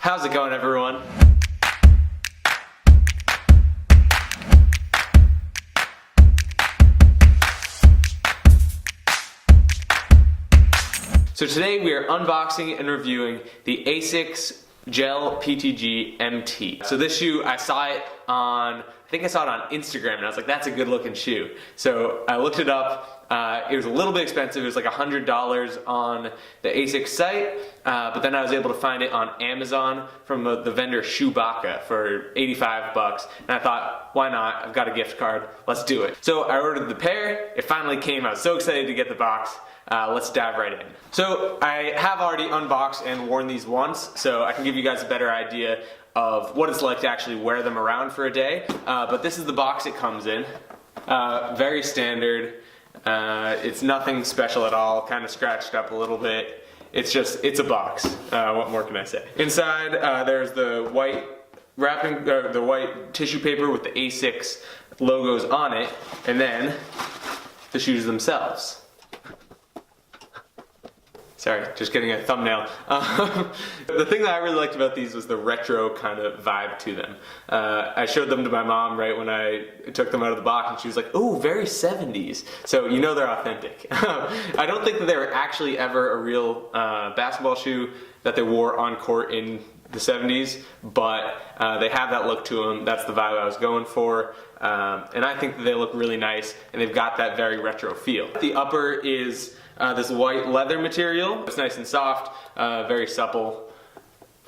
How's it going, everyone? So today we are unboxing and reviewing the Asics Gel-Ptg MT. So this shoe, I saw it on, I think I saw it on Instagram, and I was like, that's a good looking shoe. So I looked it up. It was a little bit expensive. It was like $100 on the Asics site, but then I was able to find it on Amazon from the vendor Chewbacca for 85 bucks. And I thought, why not? I've got a gift card. Let's do it. So I ordered the pair. It finally came. I was so excited to get the box. Let's dive right in. So I have already unboxed and worn these once, so I can give you guys a better idea of what it's like to actually wear them around for a day. But this is the box it comes in. Very standard. It's nothing special at all, kind of scratched up a little bit. It's a box. What more can I say? Inside, there's the white wrapping, the white tissue paper with the Asics logos on it, and then the shoes themselves. Sorry, just getting a thumbnail. The thing that I really liked about these was the retro kind of vibe to them. I showed them to my mom right when I took them out of the box, and she was like, "Oh, very 70s." So you know they're authentic. I don't think that they were actually ever a real basketball shoe that they wore on court in the 70s, but they have that look to them. That's the vibe I was going for. And I think that they look really nice, and they've got that very retro feel. The upper is this white leather material. It's nice and soft, very supple.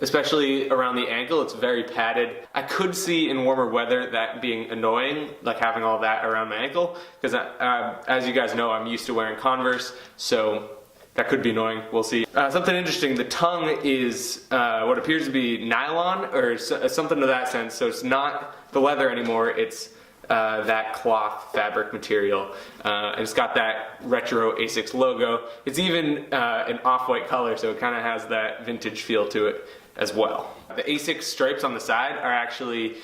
Especially around the ankle, it's very padded. I could see in warmer weather that being annoying, like having all that around my ankle, because as you guys know, I'm used to wearing Converse, so that could be annoying. We'll see. Something interesting, the tongue is what appears to be nylon, or something to that sense, so it's not the leather anymore, it's that cloth fabric material, and it's got that retro Asics logo. It's even an off-white color, so it kind of has that vintage feel to it as well. The Asics stripes on the side are actually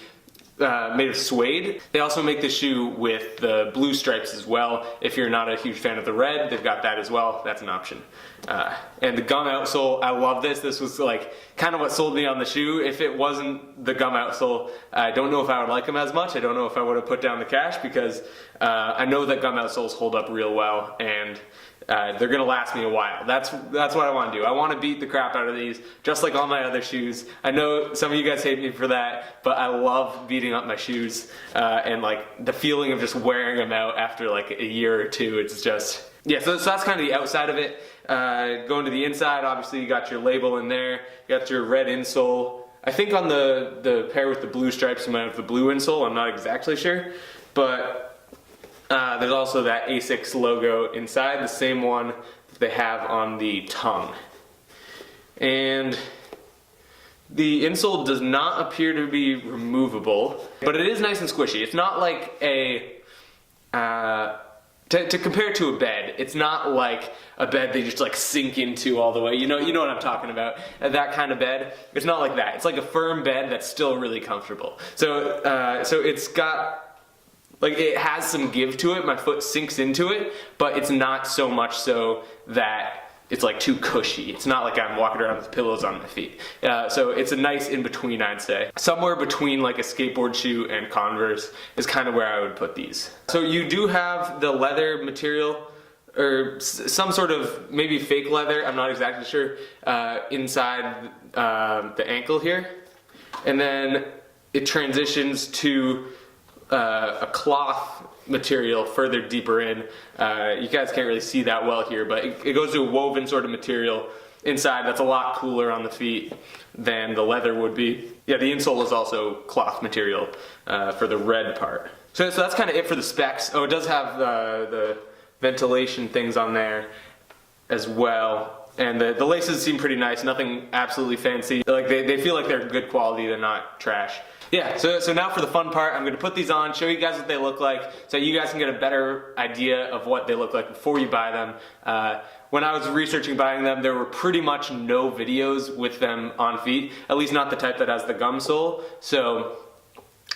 made of suede. They also make the shoe with the blue stripes as well. If you're not a huge fan of the red, they've got that as well. That's an option. And the gum outsole, I love this. This was like kind of what sold me on the shoe. If it wasn't the gum outsole, I don't know if I would like them as much. I don't know if I would have put down the cash, because I know that gum outsoles hold up real well, and they're gonna last me a while. That's what I want to do. I want to beat the crap out of these, just like all my other shoes. I know some of you guys hate me for that, but I love beating up my shoes, and like the feeling of just wearing them out after like a year or two. It's just, yeah. So that's kind of the outside of it. Going to the inside, obviously you got your label in there. You got your red insole. I think on the pair with the blue stripes, you might have the blue insole. I'm not exactly sure, but there's also that Asics logo inside, the same one that they have on the tongue. And the insole does not appear to be removable, but it is nice and squishy. It's not like a, to compare to a bed, it's not like a bed they just like sink into all the way. You know what I'm talking about. That kind of bed. It's not like that. It's like a firm bed that's still really comfortable. So it's got, like, it has some give to it. My foot sinks into it, but it's not so much so that it's like too cushy. It's not like I'm walking around with pillows on my feet. So it's a nice in-between, I'd say. Somewhere between like a skateboard shoe and Converse is kind of where I would put these. So you do have the leather material, or some sort of maybe fake leather, I'm not exactly sure, inside the ankle here. And then it transitions to a cloth material further deeper in. You guys can't really see that well here, but it goes to a woven sort of material inside that's a lot cooler on the feet than the leather would be. Yeah, the insole is also cloth material for the red part. So that's kind of it for the specs. Oh, it does have the ventilation things on there as well. And the laces seem pretty nice, nothing absolutely fancy. Like they feel like they're good quality, they're not trash. Yeah, so now for the fun part, I'm going to put these on, show you guys what they look like, so you guys can get a better idea of what they look like before you buy them. When I was researching buying them, there were pretty much no videos with them on feet, at least not the type that has the gum sole, so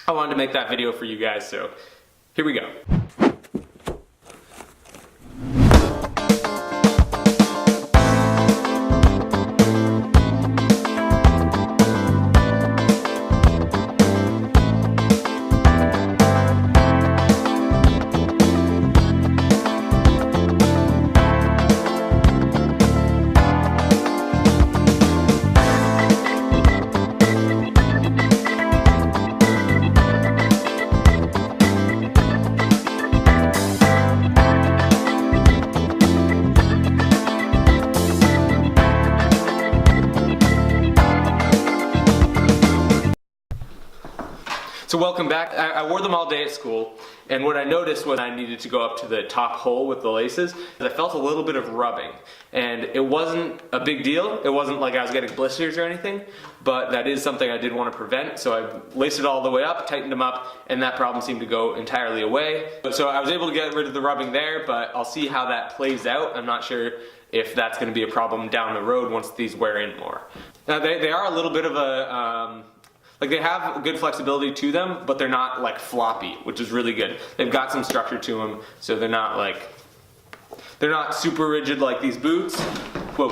I wanted to make that video for you guys, so here we go. So welcome back. I wore them all day at school, and what I noticed was I needed to go up to the top hole with the laces. I felt a little bit of rubbing, and it wasn't a big deal. It wasn't like I was getting blisters or anything, but that is something I did want to prevent. So I laced it all the way up, tightened them up, and that problem seemed to go entirely away. So I was able to get rid of the rubbing there, but I'll see how that plays out. I'm not sure if that's going to be a problem down the road once these wear in more. Now they are a little bit of a, like they have good flexibility to them, but they're not like floppy, which is really good. They've got some structure to them, so they're not super rigid like these boots. Whoa.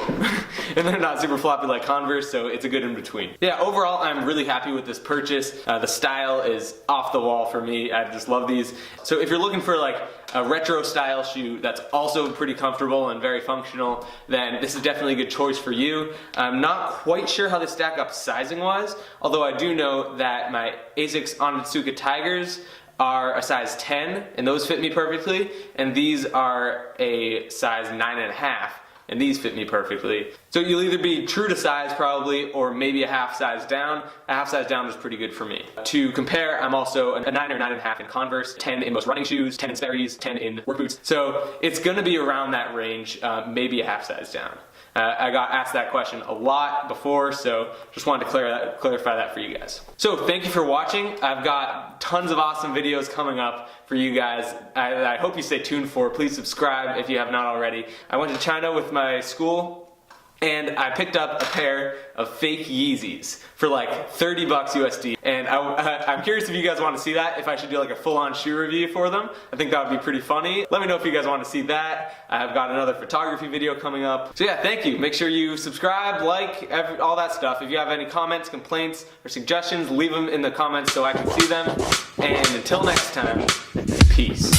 And they're not super floppy like Converse, so it's a good in between. Yeah, overall I'm really happy with this purchase. The style is off the wall for me. I just love these. So if you're looking for like a retro style shoe that's also pretty comfortable and very functional, then this is definitely a good choice for you. I'm not quite sure how they stack up sizing wise, although I do know that my Asics Onitsuka Tigers are a size 10 and those fit me perfectly, and these are a size 9.5. and these fit me perfectly. So you'll either be true to size probably, or maybe a half size down. A half size down is pretty good for me. To compare, I'm also a 9 or 9.5 in Converse, 10 in most running shoes, 10 in Sperry's, 10 in work boots. So it's gonna be around that range, maybe a half size down. I got asked that question a lot before, so just wanted to clarify that for you guys. So thank you for watching. I've got tons of awesome videos coming up for you guys. I hope you stay tuned for. Please subscribe if you have not already. I went to China with my school, and I picked up a pair of fake Yeezys for like 30 bucks USD. And I'm curious if you guys want to see that, if I should do like a full-on shoe review for them. I think that would be pretty funny. Let me know if you guys want to see that. I've got another photography video coming up. So yeah, thank you. Make sure you subscribe, like, all that stuff. If you have any comments, complaints, or suggestions, leave them in the comments so I can see them. And until next time, peace.